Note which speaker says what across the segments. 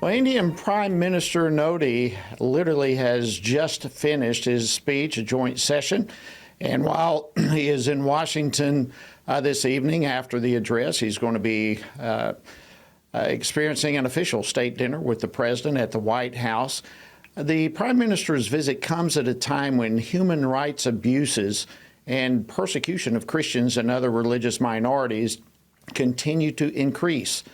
Speaker 1: Well, Indian Prime Minister Modi literally has just finished his speech, a joint session. And while he is in Washington this evening after the address, he's going to be experiencing an official state dinner with the president at the White House. The Prime Minister's visit comes at a time when human rights abuses and persecution of Christians and other religious minorities continue to increase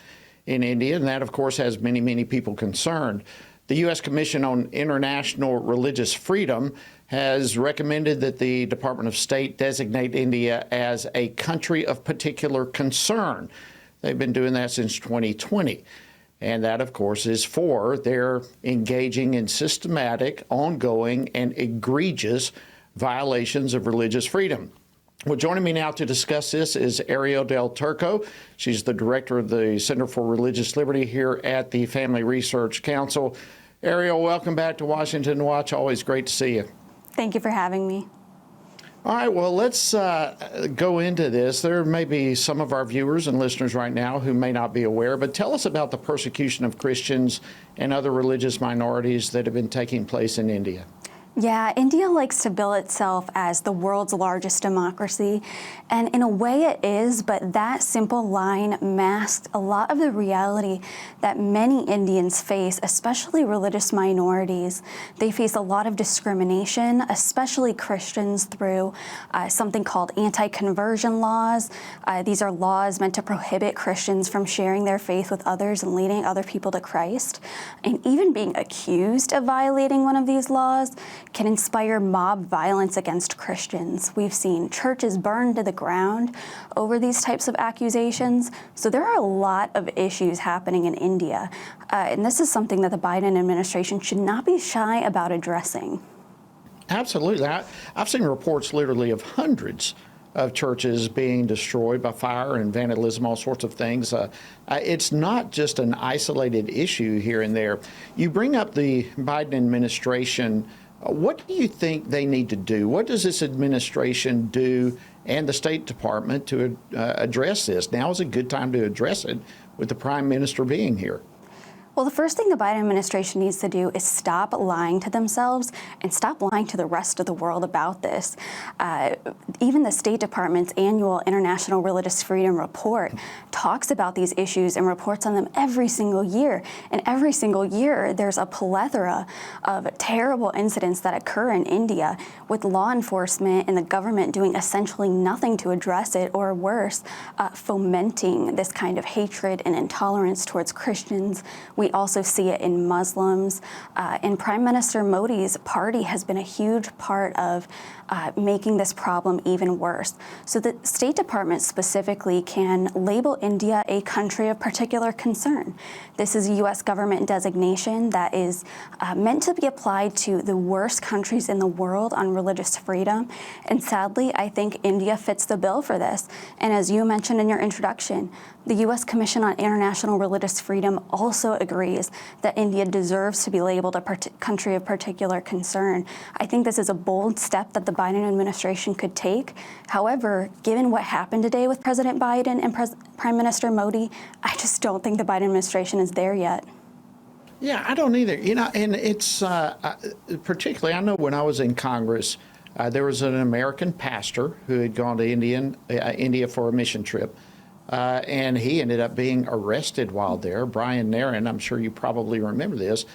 Speaker 1: in India, and that, of course, has many, many people concerned. The U.S. Commission on International Religious Freedom has recommended that the Department of State designate India as a country of particular concern. They've been doing that since 2020. And that, of course, is for their engaging in systematic, ongoing, and egregious violations of religious freedom. Well, joining me now to discuss this is Arielle Del Turco. She's the director of the Center for Religious Liberty here at the Family Research Council. Arielle, welcome back to Washington Watch. Always great to see you.
Speaker 2: Thank you for having me.
Speaker 1: All right, well, let's go into this. There may be some of our viewers and listeners right now who may not be aware, but tell us about the persecution of Christians and other religious minorities that have been taking place in India.
Speaker 2: Yeah, India likes to bill itself as the world's largest democracy, and in a way it is, but that simple line masks a lot of the reality that many Indians face, especially religious minorities. They face a lot of discrimination, especially Christians, through something called anti-conversion laws. These are laws meant to prohibit Christians from sharing their faith with others and leading other people to Christ. And even being accused of violating one of these laws can inspire mob violence against Christians. We've seen churches burned to the ground over these types of accusations. So there are a lot of issues happening in India. And this is something that the Biden administration should not be shy about addressing.
Speaker 1: Absolutely. I've seen reports literally of hundreds of churches being destroyed by fire and vandalism, all sorts of things. It's not just an isolated issue here and there. You bring up the Biden administration. What do you think they need to do? What does this administration do and the State Department to address this? Now is a good time to address it with the Prime Minister being here.
Speaker 2: Well, the first thing the Biden administration needs to do is stop lying to themselves and stop lying to the rest of the world about this. Even the State Department's annual International Religious Freedom Report talks about these issues and reports on them every single year. And every single year, there's a plethora of terrible incidents that occur in India, with law enforcement and the government doing essentially nothing to address it, or worse, fomenting this kind of hatred and intolerance towards Christians. We also see it in Muslims, and Prime Minister Modi's party has been a huge part of making this problem even worse. So the State Department specifically can label India a country of particular concern. This is a U.S. government designation that is meant to be applied to the worst countries in the world on religious freedom. And sadly, I think India fits the bill for this. And as you mentioned in your introduction, the U.S. Commission on International Religious Freedom also agrees that India deserves to be labeled a country of particular concern. I think this is a bold step that the Biden administration could take. However, given what happened today with President Biden and Prime Minister Modi, I just don't think the Biden administration is there yet.
Speaker 1: Yeah, I don't either. You know, and it's particularly, I know when I was in Congress, there was an American pastor who had gone to India for a mission trip. And he ended up being arrested while there. Brian Nairn, I'm sure you probably remember this,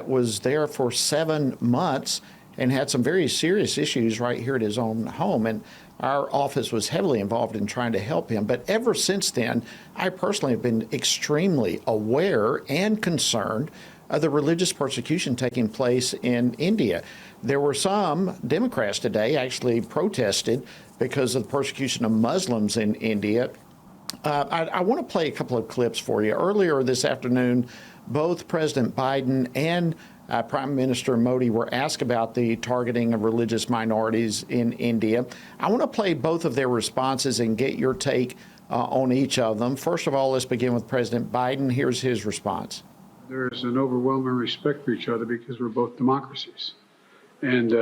Speaker 1: was there for 7 months and had some very serious issues right here at his own home. And our office was heavily involved in trying to help him. But ever since then, I personally have been extremely aware and concerned of the religious persecution taking place in India. There were some Democrats today actually protested because of the persecution of Muslims in India. I want to play a couple of clips for you. Earlier this afternoon, both President Biden and Prime Minister Modi were asked about the targeting of religious minorities in India. I want to play both of their responses and get your take on each of them. First of all, let's begin with President Biden. Here's his response.
Speaker 3: There's an overwhelming respect for each other because we're both democracies. And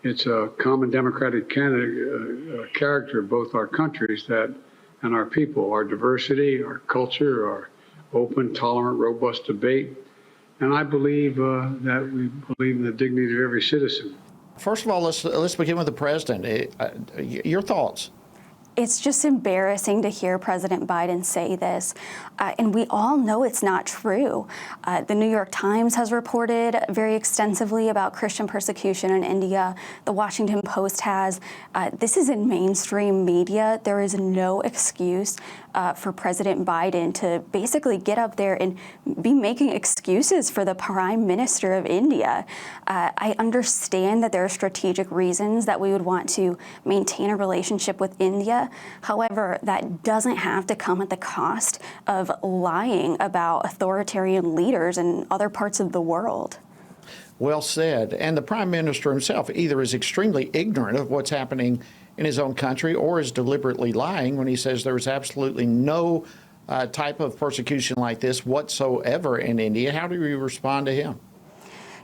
Speaker 3: it's a common democratic character of both our countries that and our people, our diversity, our culture, open, tolerant, robust debate. And I believe that we believe in the dignity of every citizen.
Speaker 1: First of all, let's begin with the president. Your thoughts?
Speaker 2: It's just embarrassing to hear President Biden say this, and we all know it's not true. The New York Times has reported very extensively about Christian persecution in India. The Washington Post has. This is in mainstream media. There is no excuse for President Biden to basically get up there and be making excuses for the Prime Minister of India. I understand that there are strategic reasons that we would want to maintain a relationship with India. However, that doesn't have to come at the cost of lying about authoritarian leaders in other parts of the world.
Speaker 1: Well said. And the Prime Minister himself either is extremely ignorant of what's happening in his own country or is deliberately lying when he says there's absolutely no type of persecution like this whatsoever in India. How do you respond to him?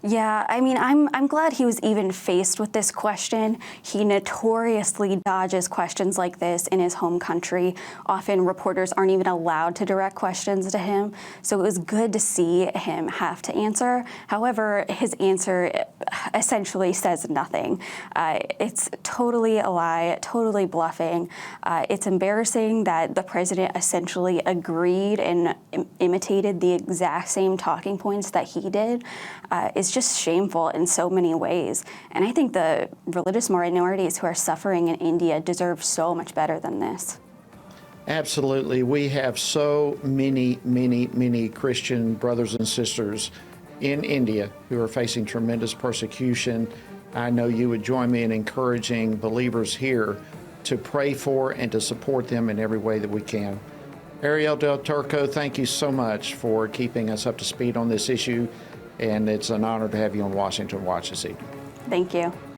Speaker 2: Yeah, I mean, I'm glad he was even faced with this question. He notoriously dodges questions like this in his home country. Often reporters aren't even allowed to direct questions to him. So it was good to see him have to answer. However, his answer essentially says nothing. It's totally a lie, totally bluffing. It's embarrassing that the president essentially agreed and imitated the exact same talking points that he did. It's just shameful in so many ways. And I think the religious minorities who are suffering in India deserve so much better than this.
Speaker 1: Absolutely. We have so many Christian brothers and sisters in India who are facing tremendous persecution. I know you would join me in encouraging believers here to pray for and to support them in every way that we can. Arielle Del Turco, thank you so much for keeping us up to speed on this issue. And it's an honor to have you on Washington Watch this evening.
Speaker 2: Thank you.